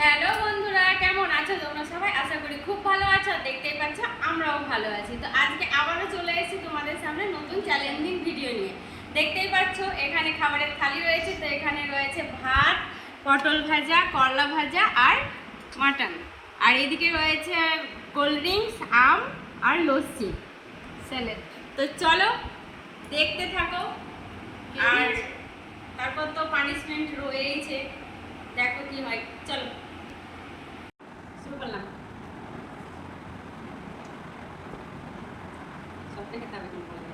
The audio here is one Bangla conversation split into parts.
হ্যালো বন্ধুরা, কেমন আছো তোমরা সবাই? আশা করি খুব ভালো আছো। দেখতেই পাচ্ছ আমরাও ভালো আছি। তো আজকে আবারও চলে এসেছি তোমাদের সামনে নতুন চ্যালেঞ্জিং ভিডিও নিয়ে। দেখতেই পাচ্ছ এখানে খাবারের থালি রয়েছে। তো এখানে রয়েছে ভাত, পটল ভাজা, করলা ভাজা আর মাটন। আর এদিকে রয়েছে কোল্ড ড্রিঙ্কস, আম আর লস্যি, স্যালাড। তো চলো দেখতে থাকো। আর তারপর তো পানিশমেন্ট রয়েছে, দেখো কি হয়। চলো শুরু করলাম। সব থেকে তাবে কোন বলবে?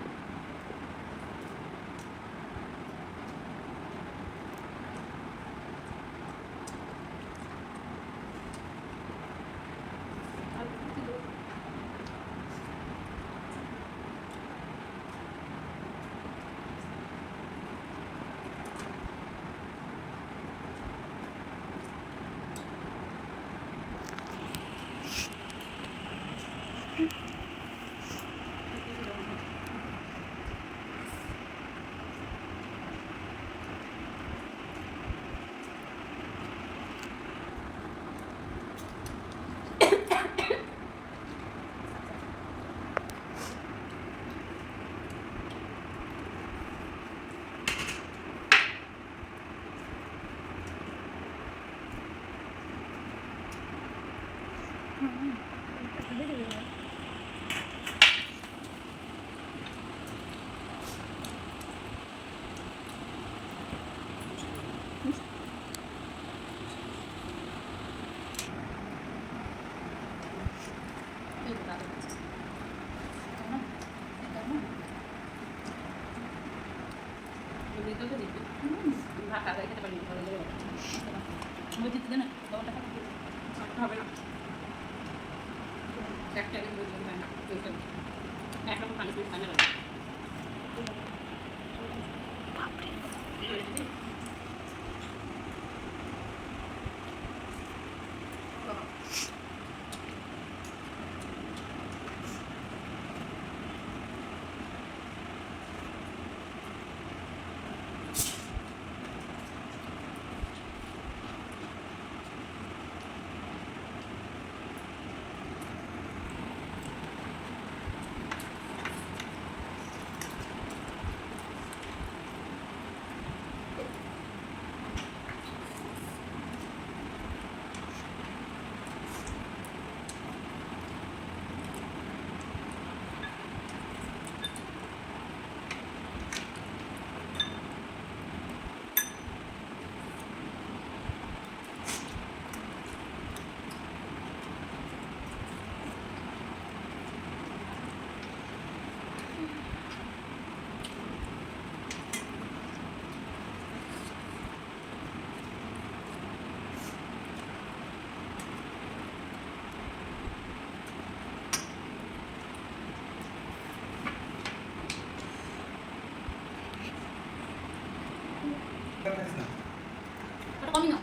ভাত আগে খেতে পারি না, হবে না। একটা একরকম পানি খায় না। ওটা কমই না।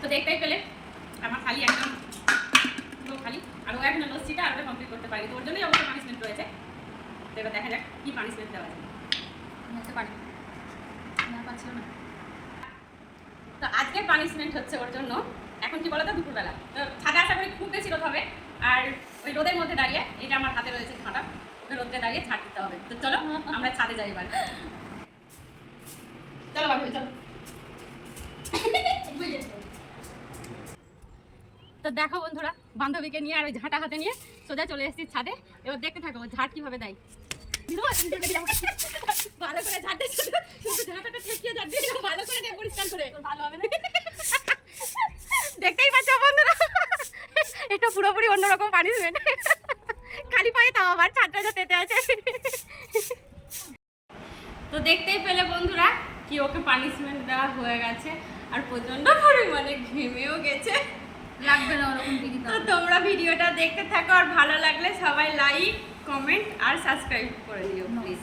তো দেখতেই পেলে আমার খালি একদম খালি, আর ও এখন লস্যিটা আর ওটা কমপ্লিট করতে পারি। তো ওর জন্যই অবশ্যই পানিশমেন্ট রয়েছে। তো এবার দেখা যাক কি পানিশমেন্ট দেওয়া যায়। হতে পারি না, পাচ্ছিল না। তো আজকের পানিশমেন্ট হচ্ছে ওর জন্য, এখন কি বলতো, দুপুরবেলা তো ছাদে আশা করি খুব বেশি রোদ হবে। আর ওই রোদের মধ্যে দাঁড়িয়ে, এটা আমার হাতে রয়েছে ঝাঁটা, ওকে রোদে দাঁড়িয়ে ঝাঁট দিতে হবে। তো চলো আমরা ছাদে যাই এবার। চলো বাবু চলো। তো দেখো বন্ধুরা, বান্ধবীকে নিয়ে আর ওই ঝাঁটা হাতে নিয়ে সোজা চলে এসেছি ছাদে। এবার দেখতে থাকো ঝাঁট কিভাবে দেয়। ভালো করে ঝাঁট দিয়ে শুধু ঝাঁটাটা ঠেকিয়ে ঝাঁট দিয়ে ভালো করে দিয়ে পরিষ্কার করে, ভালো হবে না। দেখতেই পাচ্ছ বন্ধুরা, এটা পুরোপুরি অন্যরকম পানিশমেন্ট। খালি পায়ে তাও আবার ছাদটা তেতে আছে। তো দেখতেই পেলে বন্ধুরা কি ওকে পানিশমেন্ট দেওয়া হয়ে গেছে, আর প্রচন্ড পরিমাণে ঘেমেও গেছে। লাগবে না ওরকম দিদি। তো তোমরা ভিডিওটা দেখতে থাকো, আর ভালো লাগলে সবাই লাইক, কমেন্ট আর সাবস্ক্রাইব করে দিও প্লিজ।